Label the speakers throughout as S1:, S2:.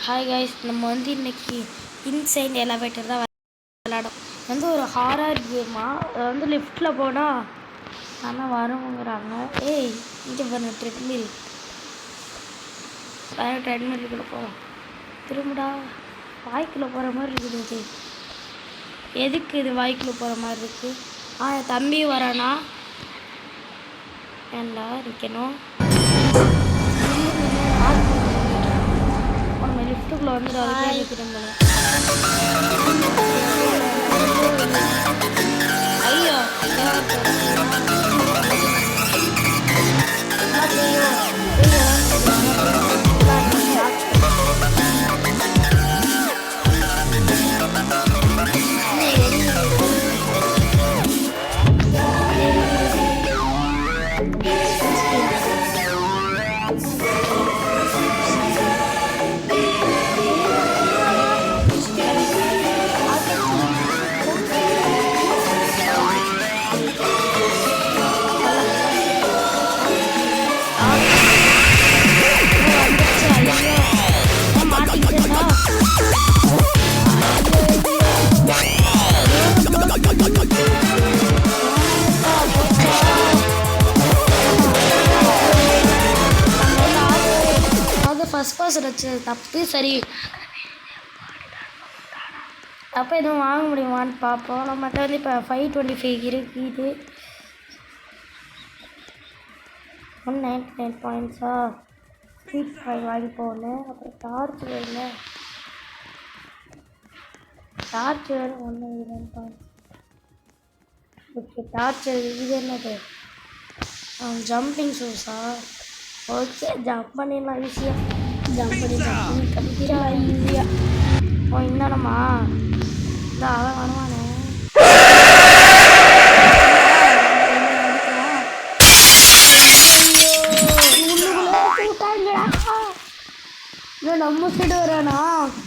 S1: Hi guys, நம்ம வந்து இன்னைக்கு இன்சைன் எலவேட்டர் தான் விளையாடும். வந்து ஒரு ஹாரர் கேமா. அதை வந்து லிஃப்ட்டில் போனால் ஆனால் வருங்கிறாங்க. ஏய், இங்கே பண்ண ட்ரெட்மில் வேறு ட்ரெட்மில்லுக்குள்ளே போவோம். திரும்படா வாய்க்குள்ளே போகிற மாதிரி இருக்குது. இது எதுக்கு இது வாய்க்குள்ளே போகிற மாதிரி இருக்குது? என் தம்பி வரானா? ஏண்டா நிற்கணும்? நம்ம லிஃப்ட்டுக்குள்ளே வந்து அதுக்கே திரும்பணும். ஐயோ ஃபஸ்ட் பர்சன் வச்சது தப்பு. சரி, அப்போ எதுவும் வாங்க முடியுமான்னு பார்ப்போம். நம்மகிட்ட வந்து இப்போ 525 இருக்குது. 199 பாயிண்ட்ஸா? ஸ்வீட் ஃபைல் வாங்கி போகணும். அப்புறம் டார்ச் வேணும். டார்ச் வேணும். 199 பாயிண்ட்ஸ். ஓகே, டார்ச் இது என்னது? ஜம்பிங் ஷூஸா? ஓகே, ஜம்ப் பண்ணிடலாம் ஈஸியாக. ஜம்ப் பண்ணி கம்மிக்கலாம் ஈஸியாக. இந்தானம்மா இந்த அவன் வருவானே. இன்னும் நம்ம சைடு வரானா?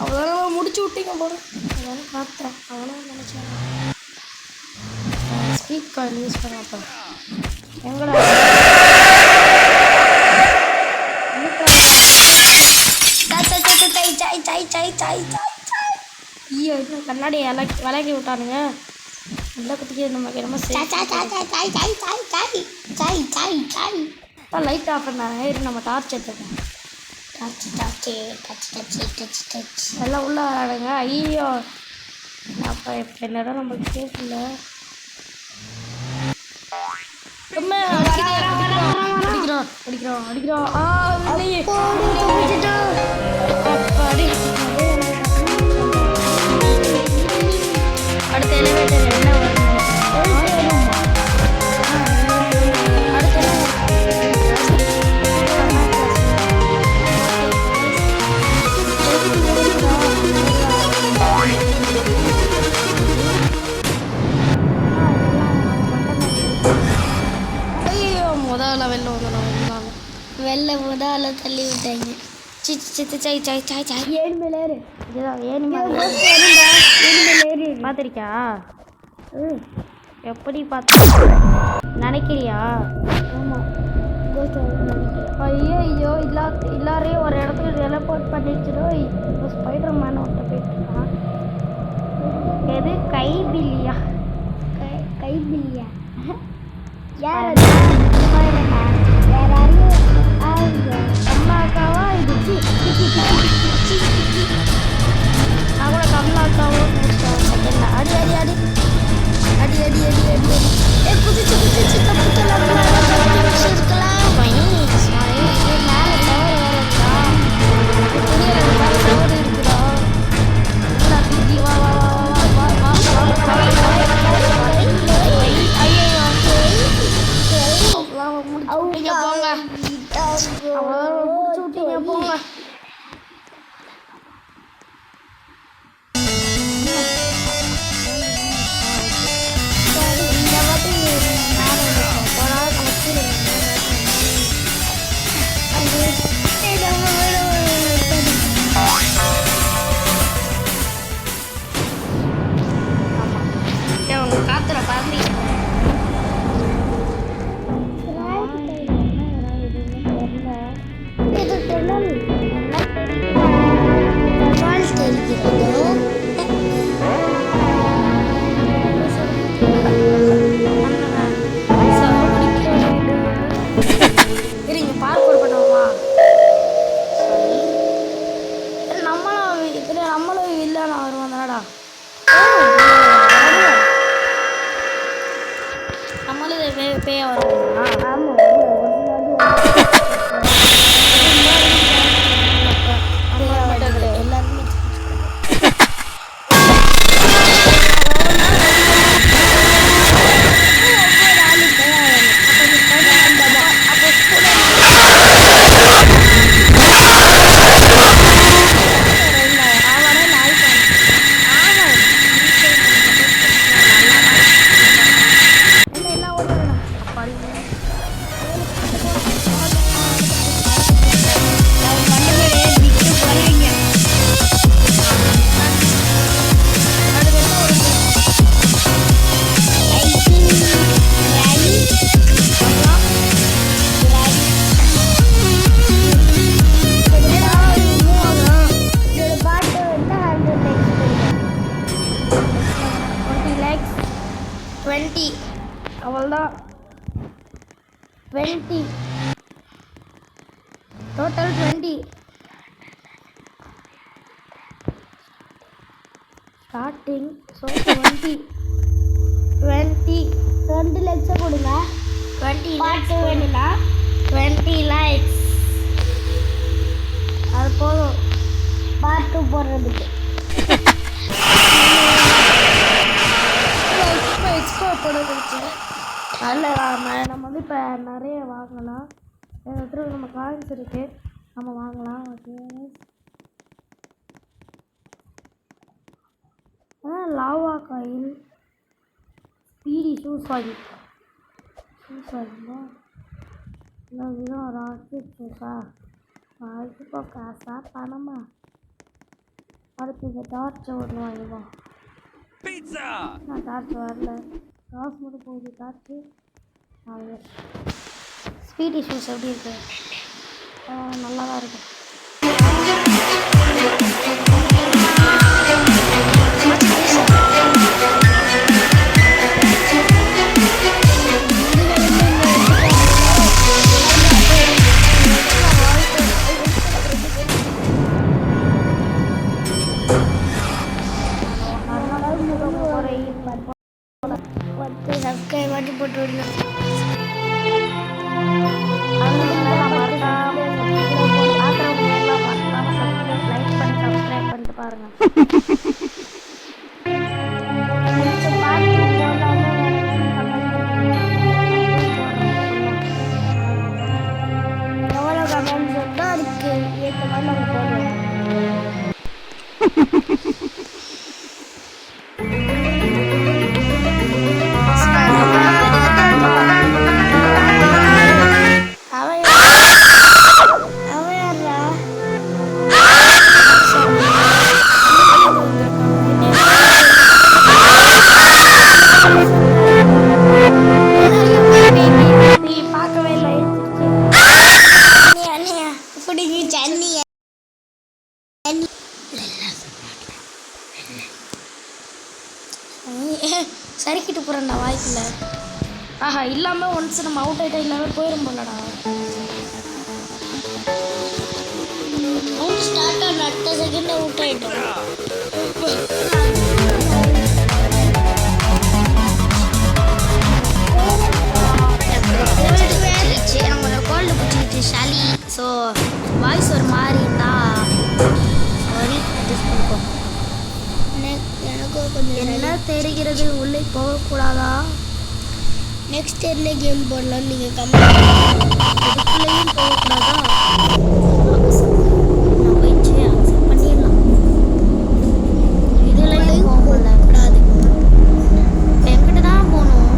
S1: அவ்வளோ முடிச்சு விட்டீங்க போல. அதான் பார்த்தேன். அவனே நினச்சேன். ஸ்பீக் கார்டு யூஸ் பண்ணப்போ எங்கடா கண்ணாடி விலக்கி விட்டானுங்க. நல்லா குட்டிக்கு நமக்கு என்னமோ லைட் ஆஃப் பண்ணாங்க. நம்ம டார்ச் எடுத்துக்கோம். எல்லாம் உள்ள வராடுங்க. ஐயோ, அப்போ இப்போ என்னடா நம்மளுக்கு கேட்கல. அடிக்கிறோம் அடுத்த எலிவேட்டர் என்ன வரணும்? அடுத்த ஐயோ, முதல்ல வெளில முதல்ல தள்ளி விட்டாங்க. பார்த்துருக்கியா? எப்படி பார்த்து நினைக்கிறியா? ஆமாம், ஐயோ எல்லாரையும் ஒரு இடத்துல டெலிபோர்ட் பண்ணிடுச்சுடோ. இப்போ ஸ்பைடர் மேன் ஒருத்த போயிட்டுருக்கான். எது கைபில்லியா? கைபில்லியா யார்? கமலாக்காவா? இது நான் கூட கமலாக்காவோ அடி அடி அடி அடி அடி அடி அடி அடி குதிச்சு தப்பிக்கலாம். மேலே டவர் வேற இருக்கா? டவர் இருக்குதா? வா வா வா வா வா. ஐயோ, முடிச்சு போங்க. அவ்வளோ முடிச்சு விட்டீங்க, போங்க. ஸ்டார்டிங் ஸோ 20 லைக்ஸை கொடுங்க. 20 லைக்ஸ் வேணும்னா 20 லைக்ஸ் அது போதும் பார்ட் 2 போடுறதுக்கு. எக்ஸ்போ போடுறதுக்கு நல்ல நம்ம வந்து இப்போ நிறைய வாங்கலாம். நம்ம காயின்ஸ் இருக்குது, நம்ம வாங்கலாம். Okay lava coil speedy shoes வாங்கிக்கலாம். இல்லை ராக்கெட் ஷூஸா இப்போ காசா பணமா? அடுத்து இந்த டார்ச்சை ஒன்று வாங்கிடுவோம். டார்ச் வரல, காசு மட்டும் போகுது. டார்ச்சு ஸ்பீடி ஷூஸ் எப்படி இருக்கு? நல்லா தான் இருக்கும். சப்ஸ்கிரைப் பண்ணி போட்டு விடணும். லைக் பண்ணி சப்ஸ்கிரைப் பண்ணிட்டு பாருங்க. எவ்வளோ கமெண்ட்ஸ் இருந்தால் அதுக்கு ஏற்ற மாதிரி நம்ம போடுவோம். சரிக்கிட்டு போகிறேன்டா வாய்ப்பில்லை. ஆஹா இல்லாமல் ஒன்ஸ் நம்ம அவுட் ஆகிட்டா இல்லாமல் போயிடும் போலடா. அவுட் ஸ்டார்ட் ஆன அடுத்த செகண்ட் அவுட் ஆகிட்டோம். நம்மளோட கோல்டு பிடிச்சிக்கிச்சு சளி. ஸோ வாய்ஸ் ஒரு மாதிரி இருந்தால் சாரி அட்ஜஸ்ட் பண்ணிப்போம். என்ன தெரிகிறது, உள்ளே போகக்கூடாதா? நெக்ஸ்ட் என்ன கேம் போடலாம் நீங்கள் இதுக்குள்ளேயும் போகக்கூடாதா? போயிடுச்சு அக்செப்ட் பண்ணிடலாம். இதுலையும் போகக்கூடாது. எங்கிட்ட தான் போகணும்.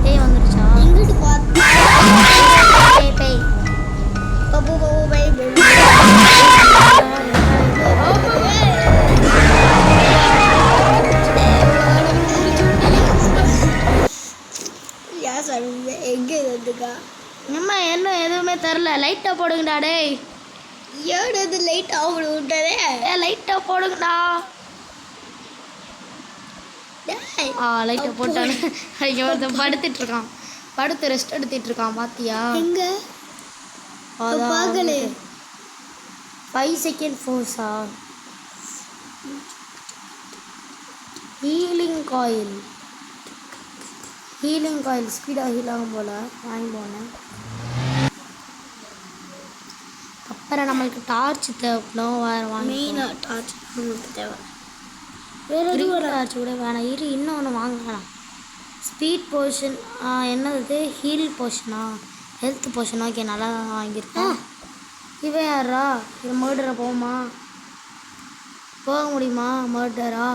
S1: ஏய் வந்துருச்சா? எங்கிட்டு பார்த்து எங்கே வந்துக்கா நம்ம என்ன எதுவுமே தரல. லைட்டாக போடுங்கடா. டேய் ஏடு லைட்டாக போடு விட்டாரே. லைட்டாக போடுங்கடா. லைட்டாக போட்டானு இங்கே ஒருத்தன் படுத்துட்டு இருக்கான். படுத்து ரெஸ்ட் எடுத்துட்டு இருக்கான். பாத்தியா? எங்க பார்க்கல. 5 செகண்ட் ஃபோர்ஸா? ஹீலிங் காயில் ஸ்பீடாக ஹீல் ஆகும் போல் வாங்கி போனேன். அப்புறம் நம்மளுக்கு டார்ச் தேவைப்படும். வேறு மெயினாக டார்ச் நம்மளுக்கு தேவை. வேறு எதுவும் ஒரு டார்ச் கூட வேணாம். இன்னொன்று வாங்கலாம். ஸ்பீட் போர்ஷன் என்னது? ஹீல் போர்ஷனா? Health portion. ஓகே நல்லா தான் வாங்கியிருக்கேன். இவன் யாரா? இது மர்டரா? போக முடியுமா? மர்டரா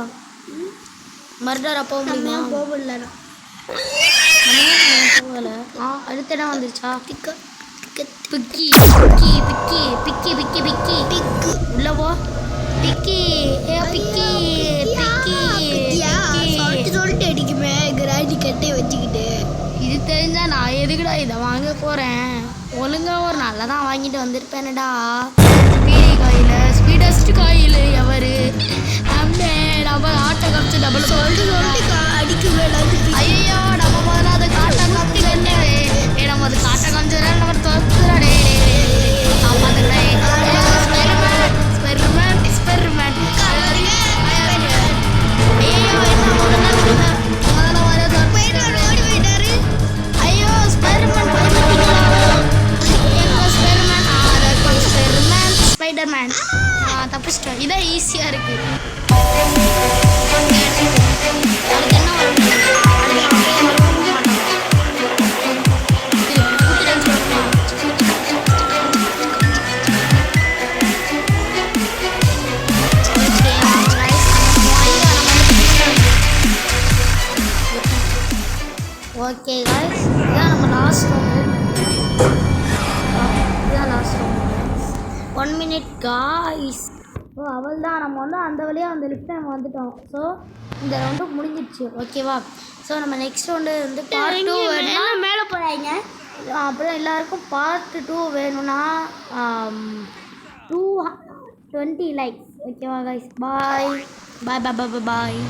S1: போக முடியுமா? போகல. போகலை. அடுத்த இடம் வந்துருச்சா? பிக்கி உள்ளவோ பிக்கி சொல்லிட்டு அடிக்குமே கிராண்டி கட்டே வச்சுக்கிட்டு. இது தெரிஞ்சா நான் எதுக்குடா இதை வாங்க போகிறேன்? ஒழுங்காக ஒரு நல்லா தான் வாங்கிட்டு வந்திருப்பேனடா. ஸ்பீடி காயில் ஸ்பீடஸ்ட் காயில் எவரு நம்ம ஆட்டோ காமிச்சு டபுள் சொல்லிட்டு அடிக்குமே. ஐயோ நம்ம முதல்ல அதை காட்டை காமிச்சுக்கே. நம்ம அது காட்டை காமிச்சா நம்ம தோத்துறாடே. ஆமாம்
S2: தப்பிச்சிட்டோம். இதான் ஈஸியாக இருக்குது. அதுக்கு என்ன வரும்? ஓகே காய்ஸ், இதான் நம்ம லாஸ்ட் ரூம். இதுதான் last room. 1 minute guys. So அவள் தான் நம்ம வந்து அந்த வழியாக அந்த லிஃப்ட்டை நம்ம வந்துட்டோம். ஸோ இந்த ரவுண்டு முடிஞ்சிடுச்சு. ஓகேவா? ஸோ நம்ம நெக்ஸ்ட் ரவுண்டு வந்து பார்ட் 2 வேணும்னா மேலே போகிறாங்க. அப்புறம் எல்லாருக்கும் பார்ட் 2 வேணும்னா 220 லைக்ஸ். ஓகேவா காய்ஸ்? பாய் பாய் பாய் பாய் பாய்.